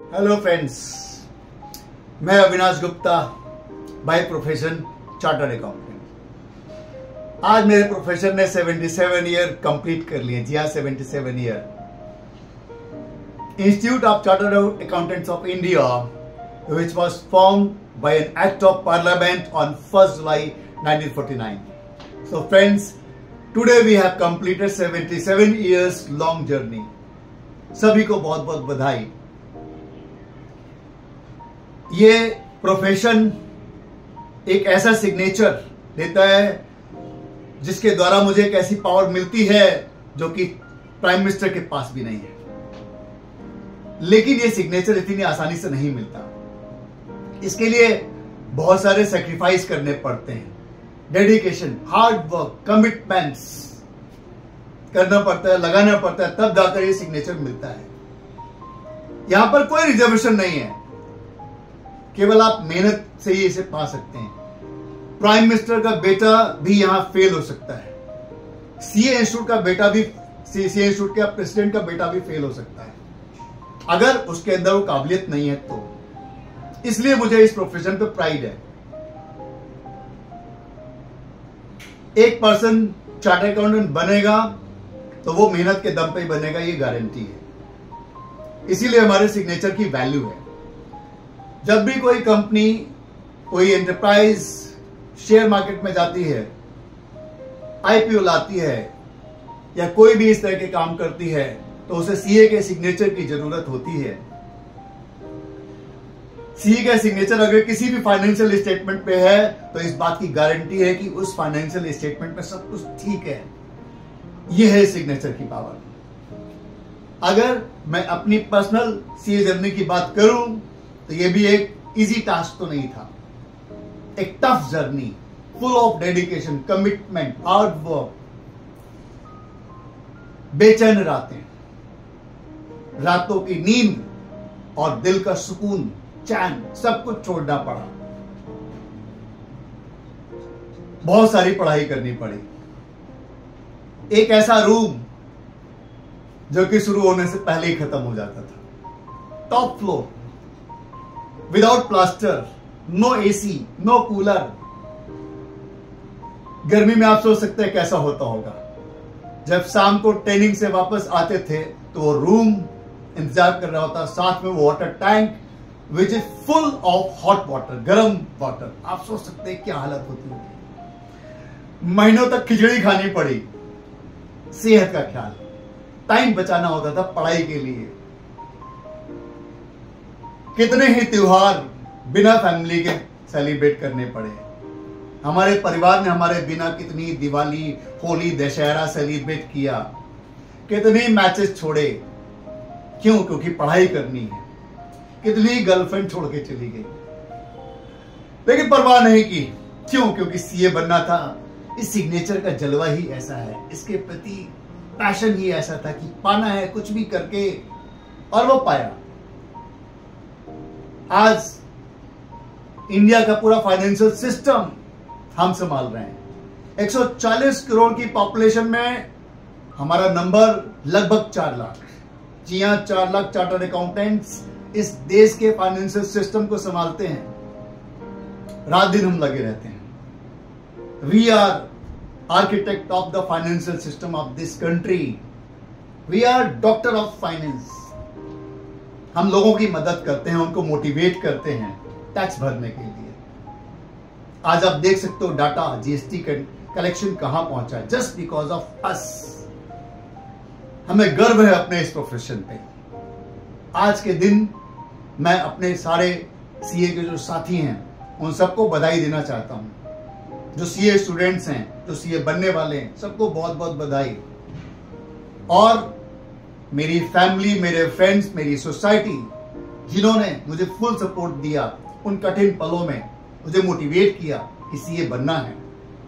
Hello friends, मैं Avinash Gupta, by profession chartered accountant. आज मेरे प्रोफेशन ने 77 ईयर कंप्लीट कर लिए। जी हाँ, 77 year. Institute of chartered accountants of India, which was formed by an act of parliament on 1st July 1949. So friends, today we have completed 77 years long journey. सभी को बहुत बहुत बधाई। ये प्रोफेशन एक ऐसा सिग्नेचर देता है जिसके द्वारा मुझे एक ऐसी पावर मिलती है जो कि प्राइम मिनिस्टर के पास भी नहीं है। लेकिन ये सिग्नेचर इतनी आसानी से नहीं मिलता। इसके लिए बहुत सारे सैक्रिफाइस करने पड़ते हैं, डेडिकेशन, हार्ड वर्क, कमिटमेंट्स करना पड़ता है, लगाना पड़ता है, तब जाकर ये सिग्नेचर मिलता है। यहां पर कोई रिजर्वेशन नहीं है, केवल आप मेहनत से ही इसे पा सकते हैं। प्राइम मिनिस्टर का बेटा भी यहां फेल हो सकता है। सीए इंस्टीट्यूट का बेटा भी, सीए इंस्टीट्यूट का प्रेसिडेंट का बेटा भी फेल हो सकता है अगर उसके अंदर वो काबिलियत नहीं है तो। इसलिए मुझे इस प्रोफेशन पे प्राइड है। एक पर्सन चार्टर्ड अकाउंटेंट बनेगा तो वो मेहनत के दम पे ही बनेगा, ये गारंटी है। इसीलिए हमारे सिग्नेचर की वैल्यू है। जब भी कोई कंपनी, कोई एंटरप्राइज शेयर मार्केट में जाती है, आईपीओ लाती है या कोई भी इस तरह के काम करती है, तो उसे सीए के सिग्नेचर की जरूरत होती है। सीए का सिग्नेचर अगर किसी भी फाइनेंशियल स्टेटमेंट पे है तो इस बात की गारंटी है कि उस फाइनेंशियल स्टेटमेंट में सब कुछ ठीक है। यह है सिग्नेचर की पावर। अगर मैं अपनी पर्सनल सीए जर्नी की बात करूं तो यह भी एक इजी टास्क तो नहीं था। एक tough journey, full of dedication, commitment, hard work, बेचैन रातों की नींद और दिल का सुकून, चैन, सब कुछ छोड़ना पड़ा। बहुत सारी पढ़ाई करनी पड़ी। एक ऐसा रूम जो कि शुरू होने से पहले ही खत्म हो जाता था। Top floor, without plaster, no AC, no cooler. गर्मी में आप सोच सकते हैं कैसा होता होगा। जब शाम को ट्रेनिंग से वापस आते थे तो वो रूम इंतजार कर रहा होता, साथ में वो water tank which is full of hot water, गर्म वाटर। आप सोच सकते हैं क्या हालत होती होगी। महीनों तक खिचड़ी खानी पड़ी। सेहत का ख्याल, टाइम बचाना होता था पढ़ाई के लिए। कितने ही त्योहार बिना फैमिली के सेलिब्रेट करने पड़े। हमारे परिवार ने हमारे बिना कितनी दिवाली, होली, दशहरा सेलिब्रेट किया। कितने मैचेस छोड़े, क्यों? क्योंकि पढ़ाई करनी है। कितनी गर्लफ्रेंड छोड़ के चली गई, लेकिन परवाह नहीं की। क्यों? क्योंकि सीए बनना था। इस सिग्नेचर का जलवा ही ऐसा है, इसके प्रति पैशन ही ऐसा था कि पाना है कुछ भी करके, और वो पाया। आज इंडिया का पूरा फाइनेंशियल सिस्टम हम संभाल रहे हैं। 140 करोड़ की पॉपुलेशन में हमारा नंबर लगभग 4 लाख। जी हां, 4 लाख चार्टर्ड अकाउंटेंट्स इस देश के फाइनेंशियल सिस्टम को संभालते हैं। रात दिन हम लगे रहते हैं। We are architect of the financial system of this country. We are doctor of finance. हम लोगों की मदद करते हैं, उनको मोटिवेट करते हैं टैक्स भरने के लिए। आज आप देख सकते हो डाटा, जीएसटी कलेक्शन कहां पहुंचा है, जस्ट बिकॉज ऑफ अस। हमें गर्व है अपने इस प्रोफेशन पे। आज के दिन मैं अपने सारे सीए के जो साथी हैं उन सबको बधाई देना चाहता हूं। जो सीए स्टूडेंट्स हैं, जो सीए बनने वाले हैं, सबको बहुत बहुत बधाई। और मेरी फैमिली, मेरे फ्रेंड्स, मेरी सोसाइटी, जिन्होंने मुझे फुल सपोर्ट दिया उन कठिन पलों में, मुझे मोटिवेट किया कि सीए बनना है,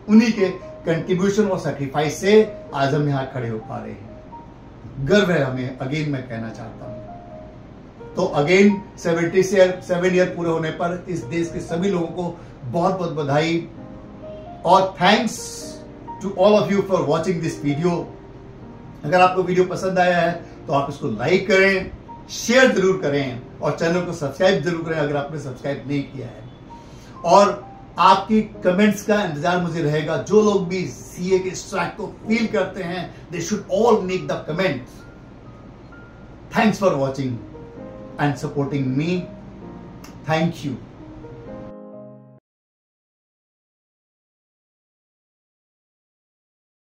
उन्हीं के कंट्रीब्यूशन और सैक्रिफाइस से आज हम यहां खड़े हो पा रहे हैं। गर्व है हमें, अगेन मैं कहना चाहता हूं। तो अगेन 77 ईयर पूरे होने पर इस देश के सभी लोगों को बहुत बहुत बधाई। और thanks to all of you for watching this video. अगर आपको वीडियो पसंद आया है तो आप इसको लाइक करें, शेयर जरूर करें और चैनल को सब्सक्राइब जरूर करें अगर आपने सब्सक्राइब नहीं किया है। और आपकी कमेंट्स का इंतजार मुझे रहेगा। जो लोग भी सीए के स्ट्राइक को फील करते हैं, they should all make the comments. Thanks for watching and supporting me. Thank you.